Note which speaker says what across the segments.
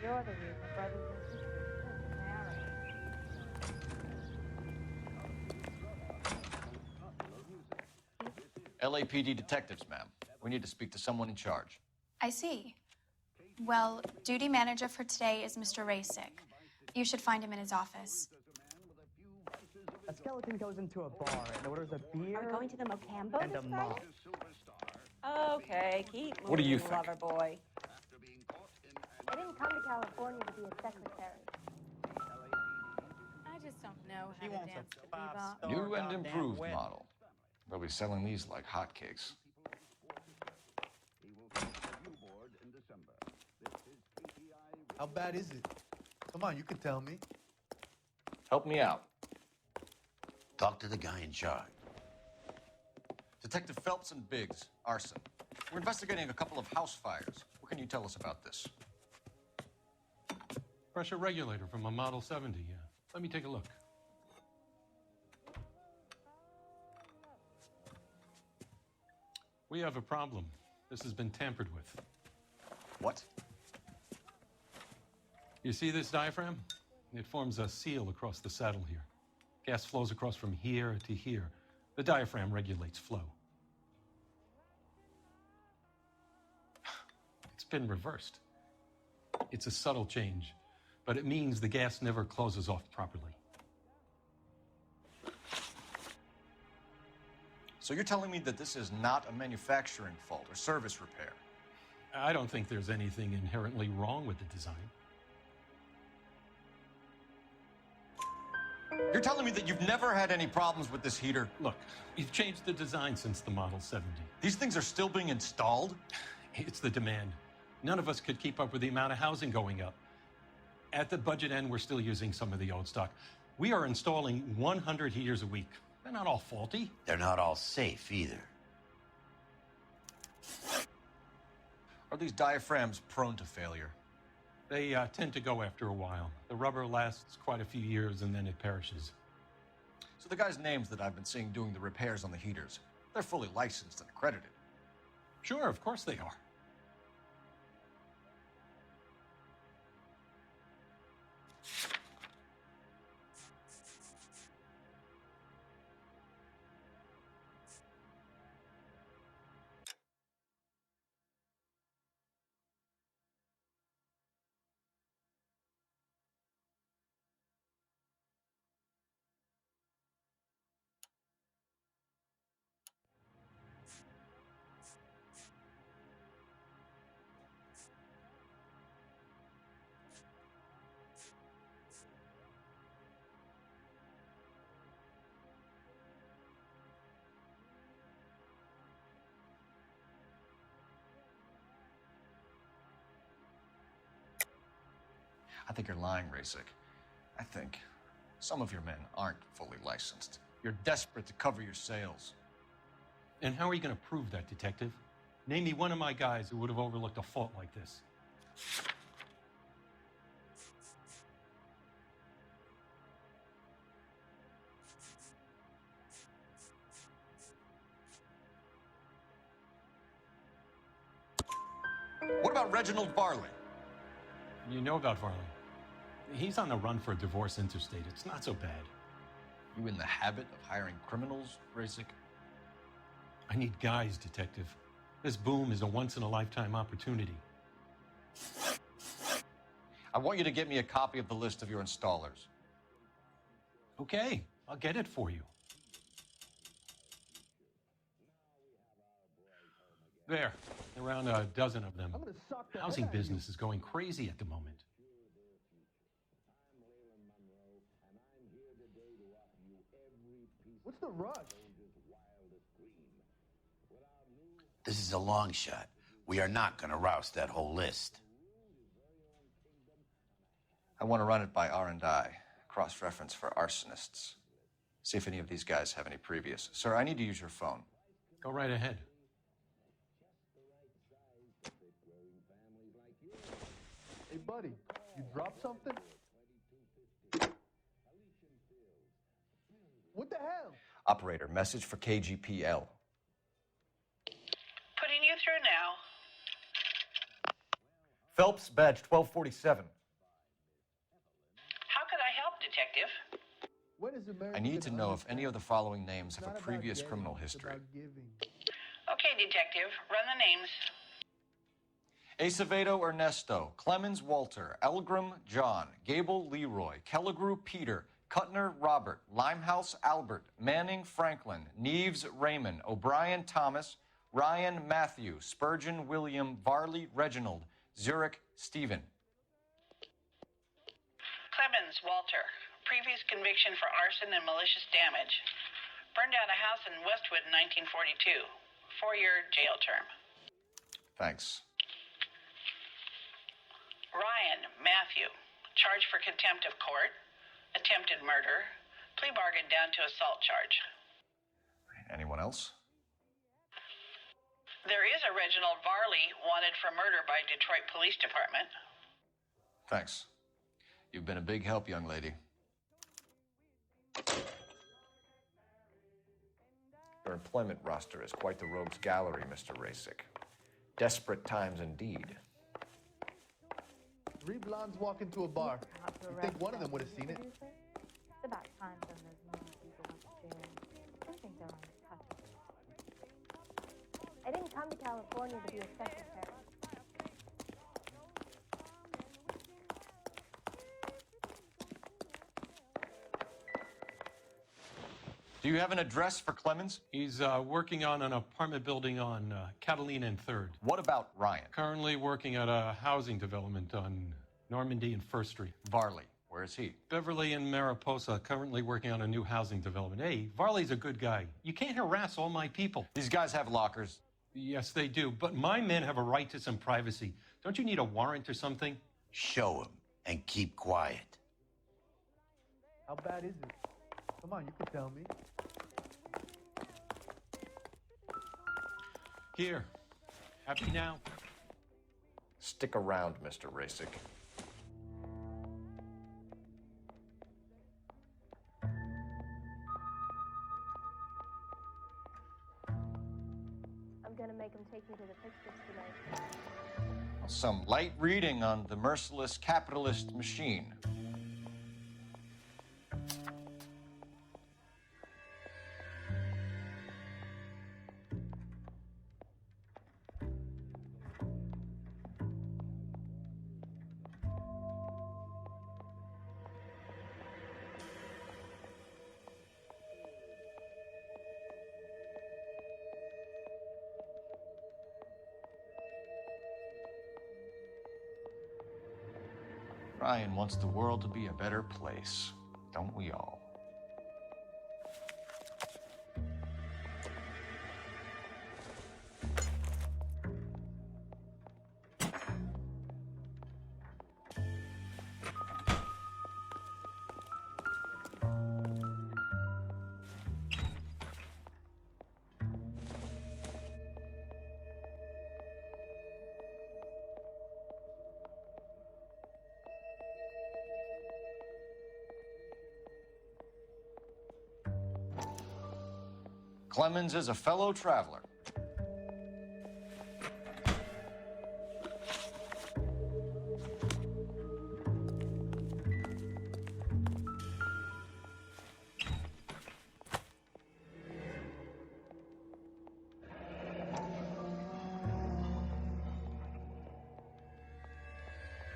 Speaker 1: You're the reason brothers and sisters couldn't marry.
Speaker 2: LAPD detectives, ma'am. We need to speak to someone in charge.
Speaker 3: I see. Well, duty manager for today is Mr. Rasick. You should find him in his office.
Speaker 4: A skeleton goes into a bar and orders a beer.
Speaker 1: Are we going to the Mocambo
Speaker 4: and
Speaker 1: this
Speaker 4: a
Speaker 1: Friday?
Speaker 4: mop.
Speaker 1: Okay, keep moving,
Speaker 2: What do you think?
Speaker 1: lover boy. I didn't come to California to be a secretary. I just don't know how
Speaker 4: He
Speaker 1: to
Speaker 4: wants
Speaker 1: dance
Speaker 4: a
Speaker 1: to
Speaker 4: five-star
Speaker 1: bebop.
Speaker 2: New and
Speaker 4: goddamn
Speaker 2: improved
Speaker 4: wedding.
Speaker 2: model. They'll be selling these like hotcakes.
Speaker 5: How bad is it? Come on, you can tell me.
Speaker 2: Help me out.
Speaker 6: Talk to the guy in charge.
Speaker 2: Detective Phelps and Biggs, arson. We're investigating a couple of house fires. What can you tell us about this?
Speaker 7: Pressure regulator from a Model 70, yeah. Let me take a look. We have a problem. This has been tampered with.
Speaker 2: What?
Speaker 7: You see this diaphragm? It forms a seal across the saddle here. Gas flows across from here to here. The diaphragm regulates flow. It's been reversed. It's a subtle change, but it means the gas never closes off properly.
Speaker 2: So you're telling me that this is not a manufacturing fault or service repair?
Speaker 7: I don't think there's anything inherently wrong with the design.
Speaker 2: You're telling me that you've never had any problems with this heater?
Speaker 7: Look, we've changed the design since the Model 70.
Speaker 2: These things are still being installed?
Speaker 7: It's the demand. None of us could keep up with the amount of housing going up. At the budget end, we're still using some of the old stock. We are installing 100 heaters a week. They're not all faulty.
Speaker 6: They're not all safe either.
Speaker 2: Are these diaphragms prone to failure?
Speaker 7: They tend to go after a while. The rubber lasts quite a few years and then it perishes.
Speaker 2: So the guys' names that I've been seeing doing the repairs on the heaters, they're fully licensed and accredited.
Speaker 7: Sure, of course they are.
Speaker 2: I think you're lying, Rasick. I think some of your men aren't fully licensed. You're desperate to cover your sales.
Speaker 7: And how are you going to prove that, Detective? Name me one of my guys who would have overlooked a fault like this.
Speaker 2: What about Reginald Varley?
Speaker 7: You know about Varley. He's on the run for a divorce interstate. It's not so bad.
Speaker 2: You in the habit of hiring criminals, Rasick?
Speaker 7: I need guys, Detective. This boom is a once-in-a-lifetime opportunity.
Speaker 2: I want you to get me a copy of the list of your installers.
Speaker 7: Okay, I'll get it for you. There, around a dozen of them.
Speaker 4: I'm gonna suck the
Speaker 7: Housing
Speaker 4: head out of you.
Speaker 7: business is going crazy at the moment.
Speaker 4: What's the rush?
Speaker 6: This is a long shot. We are not going to roust that whole list.
Speaker 2: I want to run it by R&I, cross-reference for arsonists. See if any of these guys have any previous. Sir, I need to use your phone.
Speaker 7: Go right ahead.
Speaker 5: Hey, buddy, you dropped something? What the hell?
Speaker 2: Operator, message for KGPL.
Speaker 8: Putting you through now.
Speaker 2: Phelps, badge 1247.
Speaker 8: Detective.
Speaker 5: When is America
Speaker 2: I need to
Speaker 5: gonna
Speaker 2: know if any of the following names
Speaker 5: It's
Speaker 2: have a
Speaker 5: not about
Speaker 2: previous
Speaker 5: getting,
Speaker 2: criminal
Speaker 5: it's
Speaker 2: history.
Speaker 5: about giving.
Speaker 8: Okay, Detective. Run the names.
Speaker 2: Acevedo Ernesto, Clemens Walter, Elgram John, Gable Leroy, Kelligrew Peter, Cutner Robert, Limehouse Albert, Manning Franklin, Neves Raymond, O'Brien Thomas, Ryan Matthew, Spurgeon William, Varley Reginald, Zurich Stephen.
Speaker 8: Clemens Walter. Previous conviction for arson and malicious damage. Burned down a house in Westwood in 1942. 4-year jail term.
Speaker 2: Thanks.
Speaker 8: Ryan Matthew. Charged for contempt of court. Attempted murder. Plea bargain down to assault charge.
Speaker 2: Anyone else?
Speaker 8: There is a Reginald Varley wanted for murder by Detroit Police Department.
Speaker 2: Thanks. You've been a big help, young lady. Your employment roster is quite the rogues gallery, Mr. Rasick. Desperate times indeed.
Speaker 5: 3 blondes walk into a bar. You think one of them would have seen it?
Speaker 1: It's about time some of those movie people went to jail. I think they're untouchable. I didn't come to California to be a secretary.
Speaker 2: Do you have an address for Clemens?
Speaker 7: He's working on an apartment building on Catalina and 3rd.
Speaker 2: What about Ryan?
Speaker 7: Currently working at a housing development on Normandy and 1st Street.
Speaker 2: Varley, where is he?
Speaker 7: Beverly and Mariposa, currently working on a new housing development. Hey, Varley's a good guy. You can't harass all my people.
Speaker 2: These guys have lockers.
Speaker 7: Yes, they do, but my men have a right to some privacy. Don't you need a warrant or something?
Speaker 6: Show him and keep quiet.
Speaker 5: How bad is it? Come on, you can tell me.
Speaker 7: Here. Happy now?
Speaker 2: Stick around, Mr. Rasick.
Speaker 1: I'm gonna make them take me to the pictures tonight.
Speaker 2: Some light reading on the merciless capitalist machine. Ryan wants the world to be a better place, don't we all? Clemens is a fellow traveler.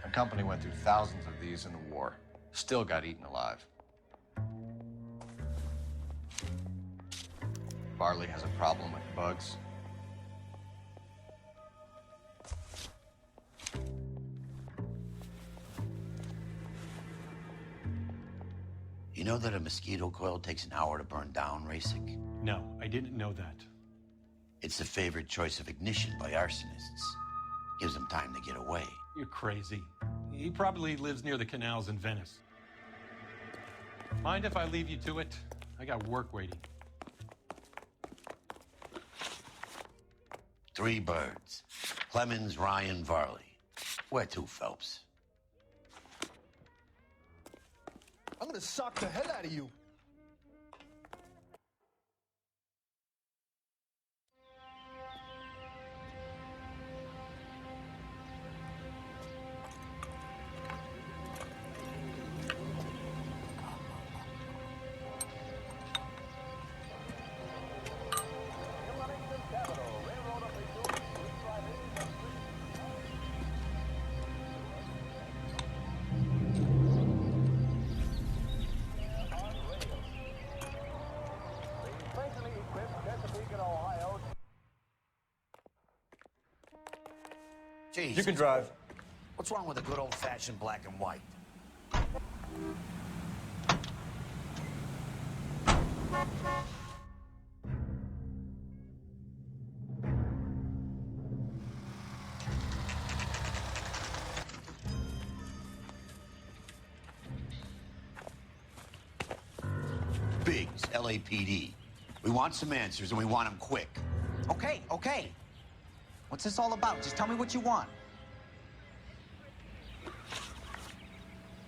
Speaker 2: Our company went through thousands of these in the war. Still got eaten alive. Barley has a problem with bugs.
Speaker 6: You know that a mosquito coil takes an hour to burn down, Rasick?
Speaker 7: No, I didn't know that.
Speaker 6: It's the favorite choice of ignition by arsonists. Gives them time to get away.
Speaker 7: You're crazy. He probably lives near the canals in Venice. Mind if I leave you to it? I got work waiting.
Speaker 6: 3 birds. Clemens, Ryan, Varley. Where to, Phelps?
Speaker 5: I'm gonna sock the hell out of you.
Speaker 6: Jeez.
Speaker 5: You can drive.
Speaker 6: What's wrong with a good old-fashioned black and white? Biggs, LAPD. We want some answers, and we want them quick.
Speaker 9: Okay. What's this all about? Just tell me what you want.